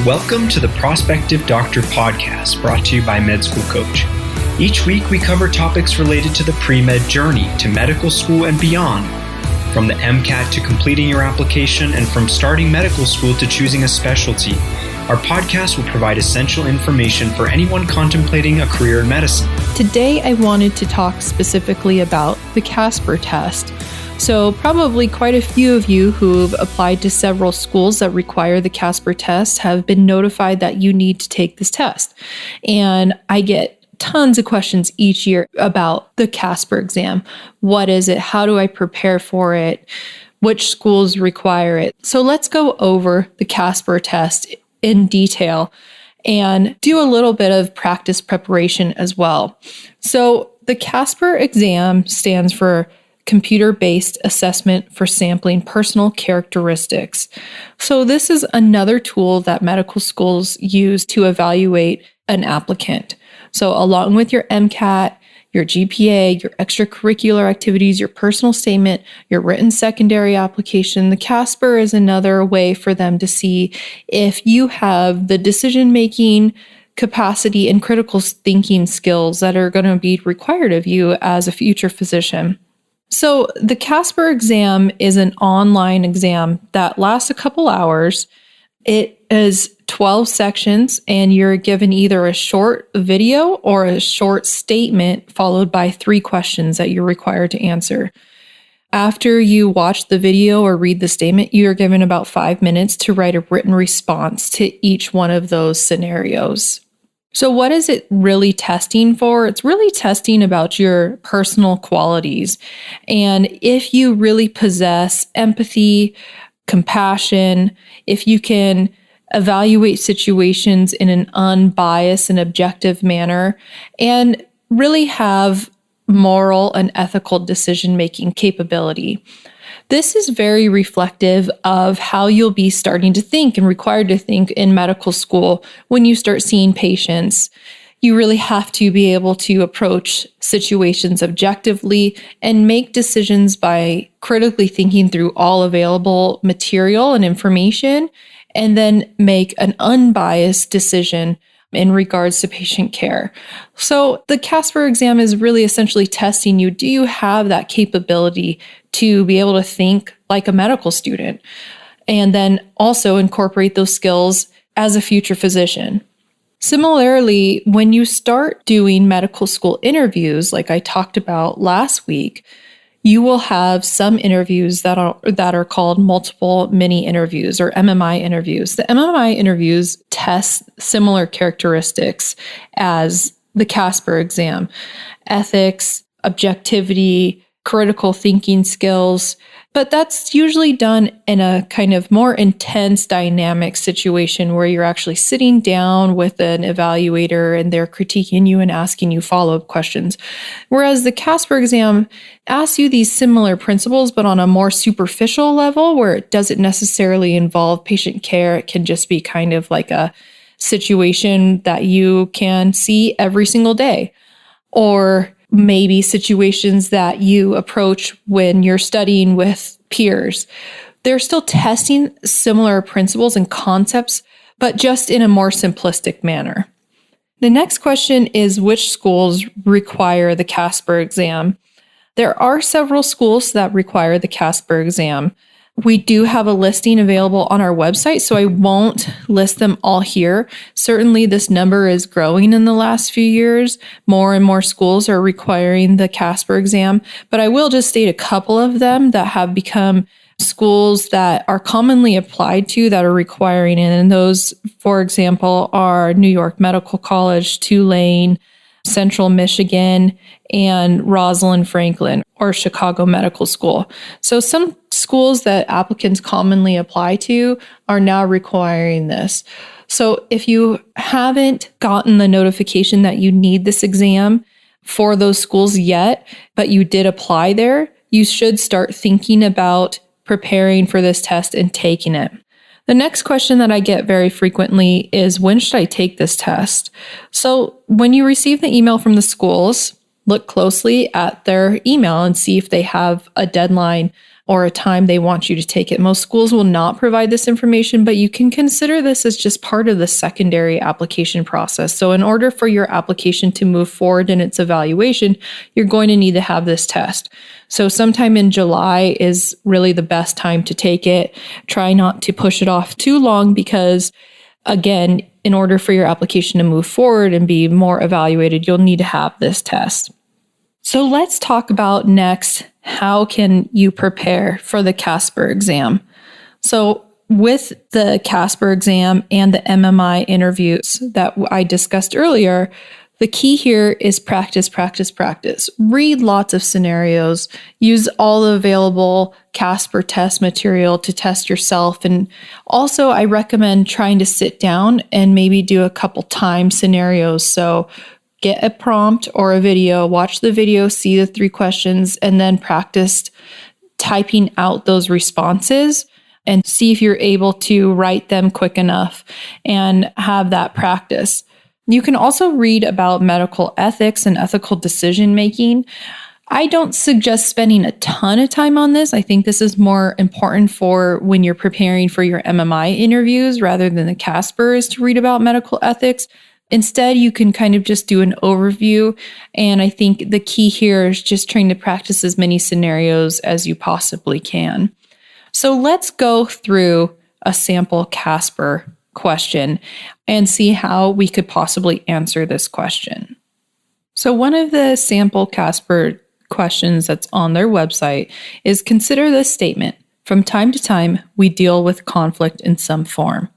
Welcome to the Prospective Doctor podcast, brought to you by Med School Coach. Each week we cover topics related to the pre-med journey to medical school and beyond, from the MCAT to completing your application and from starting medical school to choosing a specialty. Our podcast will provide essential information for anyone contemplating a career in medicine. Today I wanted to talk specifically about the CASPer test. So probably quite a few of you who've applied to several schools that require the CASPer test have been notified that you need to take this test. And I get tons of questions each year about the CASPer exam. What is it? How do I prepare for it? Which schools require it? So let's go over the CASPer test in detail and do a little bit of practice preparation as well. So the CASPer exam stands for Computer-Based Assessment for Sampling Personal Characteristics. So this is another tool that medical schools use to evaluate an applicant. So along with your MCAT, your GPA, your extracurricular activities, your personal statement, your written secondary application, the CASPer is another way for them to see if you have the decision-making capacity and critical thinking skills that are going to be required of you as a future physician. So the CASPer exam is an online exam that lasts a couple hours. It is 12 sections, and you're given either a short video or a short statement followed by 3 questions that you're required to answer. After you watch the video or read the statement, you're given about 5 minutes to write a written response to each one of those scenarios. So what is it really testing for? It's really testing about your personal qualities. And if you really possess empathy, compassion, if you can evaluate situations in an unbiased and objective manner, and really have moral and ethical decision-making capability. This is very reflective of how you'll be starting to think and required to think in medical school when you start seeing patients. You really have to be able to approach situations objectively and make decisions by critically thinking through all available material and information, and then make an unbiased decision in regards to patient care. So the CASPer exam is really essentially testing you. Do you have that capability to be able to think like a medical student? And then also incorporate those skills as a future physician. Similarly, when you start doing medical school interviews, like I talked about last week, you will have some interviews that are called multiple mini interviews or MMI interviews. The MMI interviews test similar characteristics as the CASPer exam: ethics, objectivity, critical thinking skills. But that's usually done in a kind of more intense dynamic situation where you're actually sitting down with an evaluator and they're critiquing you and asking you follow-up questions. Whereas the CASPer exam asks you these similar principles, but on a more superficial level where it doesn't necessarily involve patient care. It can just be kind of like a situation that you can see every single day, or maybe situations that you approach when you're studying with peers. They're still testing similar principles and concepts, but just in a more simplistic manner. The next question is, which schools require the CASPer exam? There are several schools that require the CASPer exam. We do have a listing available on our website, so I won't list them all here. Certainly, this number is growing in the last few years. More and more schools are requiring the CASPer exam, but I will just state a couple of them that have become schools that are commonly applied to that are requiring it. And those, for example, are New York Medical College, Tulane, Central Michigan, and Rosalind Franklin, or Chicago Medical School. So some schools that applicants commonly apply to are now requiring this. So if you haven't gotten the notification that you need this exam for those schools yet, but you did apply there, you should start thinking about preparing for this test and taking it. The next question that I get very frequently is, when should I take this test? So when you receive the email from the schools, look closely at their email and see if they have a deadline or a time they want you to take it. Most schools will not provide this information, but you can consider this as just part of the secondary application process. So in order for your application to move forward in its evaluation, you're going to need to have this test. So sometime in July is really the best time to take it. Try not to push it off too long because, again, in order for your application to move forward and be more evaluated, you'll need to have this test. So let's talk about next, how can you prepare for the CASPer exam? So with the CASPer exam and the MMI interviews that I discussed earlier, the key here is practice, practice, practice. Read lots of scenarios. Use all the available CASPer test material to test yourself. And also, I recommend trying to sit down and maybe do a couple time scenarios. So get a prompt or a video, watch the video, see the 3 questions, and then practice typing out those responses and see if you're able to write them quick enough and have that practice. You can also read about medical ethics and ethical decision making. I don't suggest spending a ton of time on this. I think this is more important for when you're preparing for your MMI interviews rather than the CASPer is to read about medical ethics. Instead, you can kind of just do an overview. And I think the key here is just trying to practice as many scenarios as you possibly can. So let's go through a sample CASPer question and see how we could possibly answer this question. So one of the sample CASPer questions that's on their website is, consider this statement: from time to time, we deal with conflict in some form.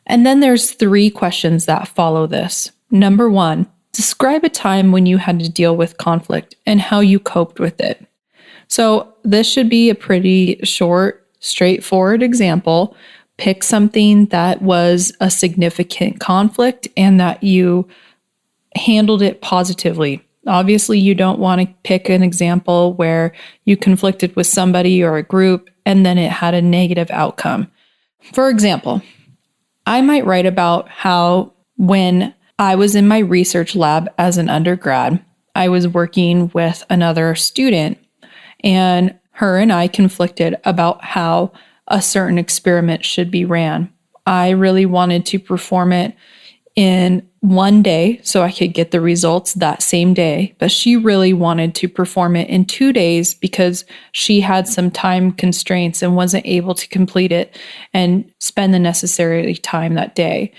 And then there's 3 questions that follow this. Number 1, describe a time when you had to deal with conflict and how you coped with it. So this should be a pretty short, straightforward example. Pick something that was a significant conflict and that you handled it positively. Obviously, you don't want to pick an example where you conflicted with somebody or a group and then it had a negative outcome. For example, I might write about how when I was in my research lab as an undergrad, I was working with another student and her and I conflicted about how a certain experiment should be ran. I really wanted to perform it in one day so I could get the results that same day, but she really wanted to perform it in 2 days because she had some time constraints and wasn't able to complete it and spend the necessary time that day.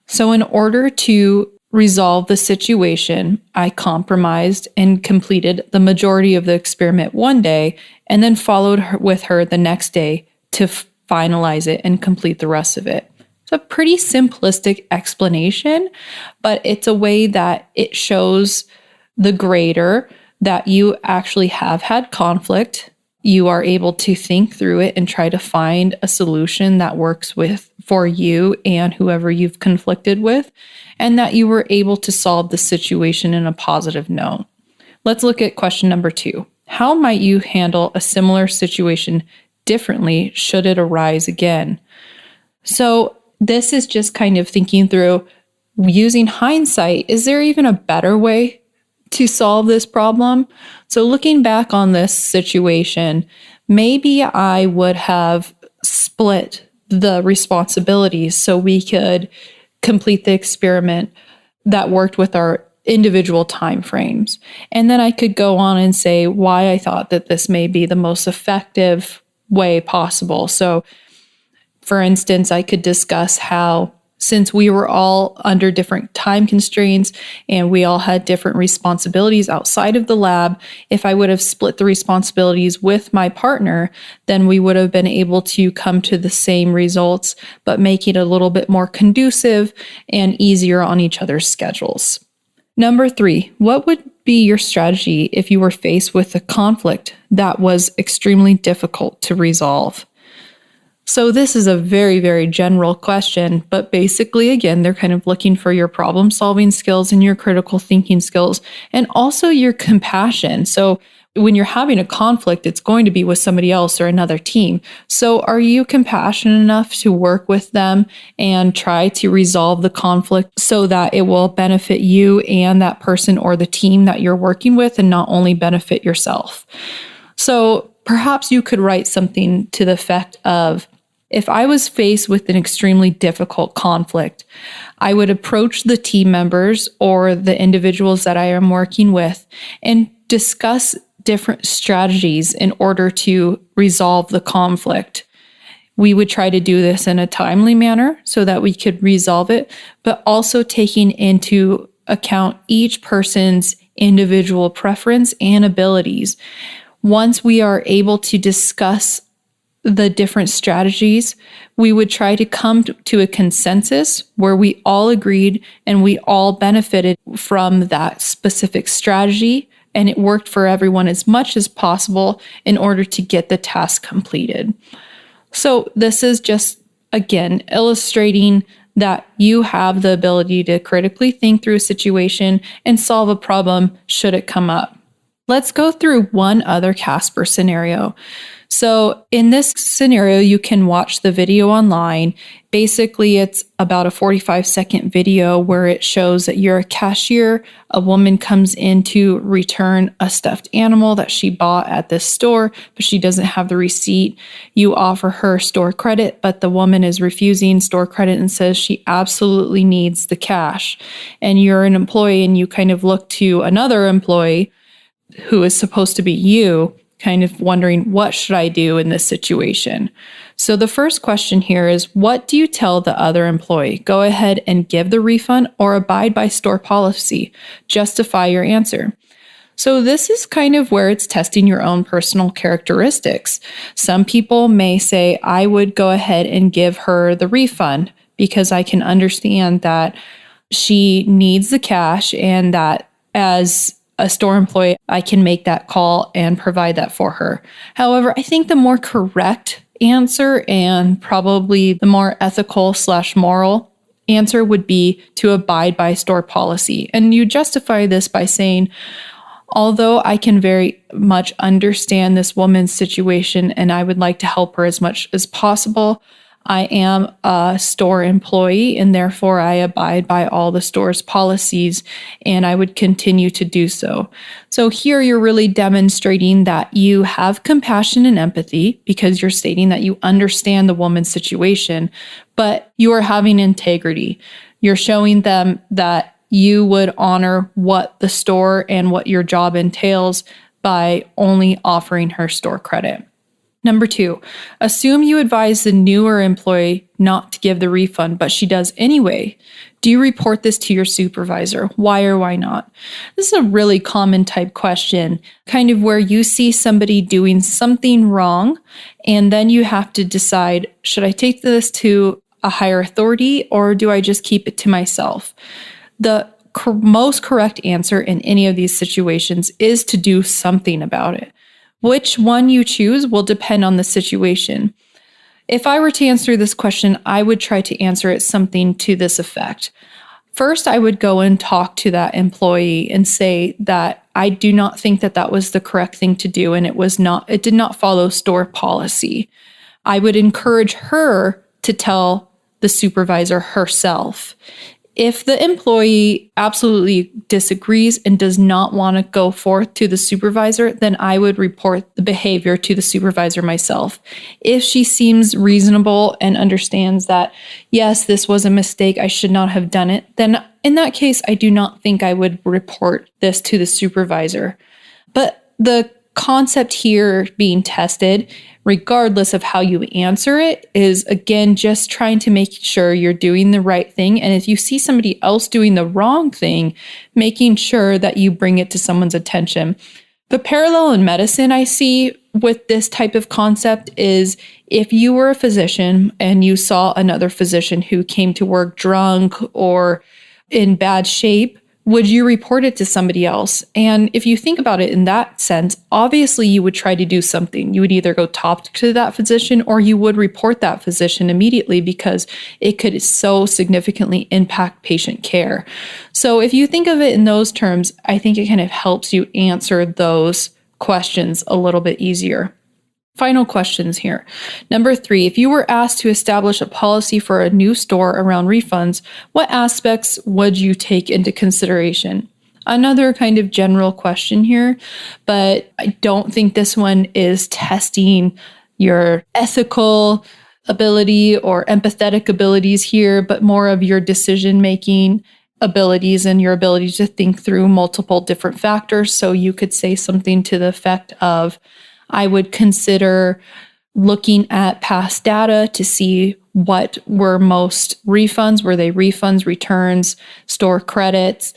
So in order to resolve the situation, I compromised and completed the majority of the experiment one day and then followed with her the next day to finalize it and complete the rest of it. It's a pretty simplistic explanation, but it's a way that it shows the grader that you actually have had conflict. You are able to think through it and try to find a solution that works for you and whoever you've conflicted with, and that you were able to solve the situation in a positive note. Let's look at question number 2. How might you handle a similar situation differently should it arise again? So this is just kind of thinking through, using hindsight, is there even a better way to solve this problem? So looking back on this situation, maybe I would have split the responsibilities so we could complete the experiment that worked with our individual time frames. And then I could go on and say why I thought that this may be the most effective way possible. So for instance, I could discuss how, since we were all under different time constraints and we all had different responsibilities outside of the lab, if I would have split the responsibilities with my partner, then we would have been able to come to the same results, but make it a little bit more conducive and easier on each other's schedules. Number 3, what would be your strategy if you were faced with a conflict that was extremely difficult to resolve? So this is a very, very general question, but basically, again, they're kind of looking for your problem solving skills and your critical thinking skills and also your compassion. So when you're having a conflict, it's going to be with somebody else or another team. So are you compassionate enough to work with them and try to resolve the conflict so that it will benefit you and that person or the team that you're working with and not only benefit yourself? So perhaps you could write something to the effect of, if I was faced with an extremely difficult conflict, I would approach the team members or the individuals that I am working with and discuss different strategies in order to resolve the conflict. We would try to do this in a timely manner so that we could resolve it, but also taking into account each person's individual preference and abilities. Once we are able to discuss the different strategies, we would try to come to a consensus where we all agreed and we all benefited from that specific strategy, and it worked for everyone as much as possible in order to get the task completed. So this is just, again, illustrating that you have the ability to critically think through a situation and solve a problem should it come up. Let's go through one other CASPer scenario. So in this scenario, you can watch the video online. Basically, it's about a 45-second video where it shows that you're a cashier. A woman comes in to return a stuffed animal that she bought at this store, but she doesn't have the receipt. You offer her store credit, but the woman is refusing store credit and says she absolutely needs the cash. And you're an employee and you kind of look to another employee who is supposed to be you, kind of wondering, what should I do in this situation? So the first question here is, what do you tell the other employee? Go ahead and give the refund or abide by store policy. Justify your answer. So this is kind of where it's testing your own personal characteristics. Some people may say, I would go ahead and give her the refund because I can understand that she needs the cash and that as a store employee, I can make that call and provide that for her. However, I think the more correct answer and probably the more ethical/moral answer would be to abide by store policy. And you justify this by saying, although I can very much understand this woman's situation and I would like to help her as much as possible, I am a store employee and therefore I abide by all the store's policies and I would continue to do so. So here you're really demonstrating that you have compassion and empathy because you're stating that you understand the woman's situation, but you are having integrity. You're showing them that you would honor what the store and what your job entails by only offering her store credit. Number 2, assume you advise the newer employee not to give the refund, but she does anyway. Do you report this to your supervisor? Why or why not? This is a really common type question, kind of where you see somebody doing something wrong, and then you have to decide, should I take this to a higher authority or do I just keep it to myself? The most correct answer in any of these situations is to do something about it. Which one you choose will depend on the situation. If I were to answer this question, I would try to answer it something to this effect. First, I would go and talk to that employee and say that I do not think that that was the correct thing to do and it did not follow store policy. I would encourage her to tell the supervisor herself. If the employee absolutely disagrees and does not want to go forth to the supervisor, then I would report the behavior to the supervisor myself. If she seems reasonable and understands that, yes, this was a mistake, I should not have done it, then in that case, I do not think I would report this to the supervisor. But the concept here being tested, regardless of how you answer it, is again just trying to make sure you're doing the right thing. And if you see somebody else doing the wrong thing, making sure that you bring it to someone's attention. The parallel in medicine I see with this type of concept is if you were a physician and you saw another physician who came to work drunk or in bad shape, would you report it to somebody else? And if you think about it in that sense, obviously you would try to do something. You would either go talk to that physician or you would report that physician immediately because it could so significantly impact patient care. So if you think of it in those terms, I think it kind of helps you answer those questions a little bit easier. Final questions here. Number 3, if you were asked to establish a policy for a new store around refunds, what aspects would you take into consideration? another kind of general question here, but I don't think this one is testing your ethical ability or empathetic abilities here, but more of your decision-making abilities and your ability to think through multiple different factors. So you could say something to the effect of, I would consider looking at past data to see what were most refunds. Were they refunds, returns, store credits?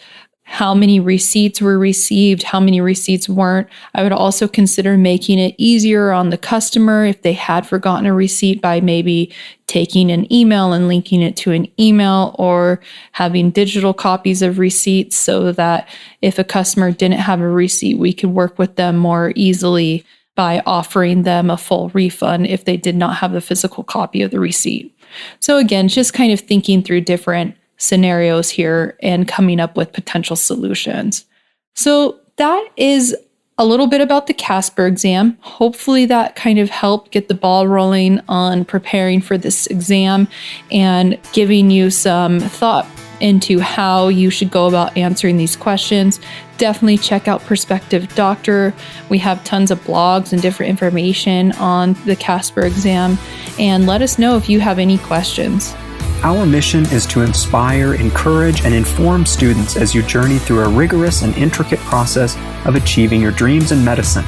How many receipts were received? How many receipts weren't? I would also consider making it easier on the customer if they had forgotten a receipt by maybe taking an email and linking it to an email, or having digital copies of receipts so that if a customer didn't have a receipt, we could work with them more easily by offering them a full refund if they did not have the physical copy of the receipt. So again, just kind of thinking through different scenarios here and coming up with potential solutions. So that is a little bit about the CASPer exam. Hopefully that kind of helped get the ball rolling on preparing for this exam and giving you some thought into how you should go about answering these questions. Definitely check out Prospective Doctor. We have tons of blogs and different information on the CASPer exam, and let us know if you have any questions. Our mission is to inspire, encourage, and inform students as you journey through a rigorous and intricate process of achieving your dreams in medicine.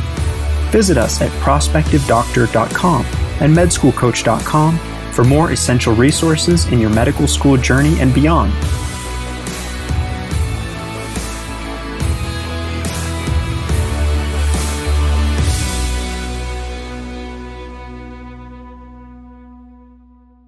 Visit us at prospectivedoctor.com and medschoolcoach.com for more essential resources in your medical school journey and beyond.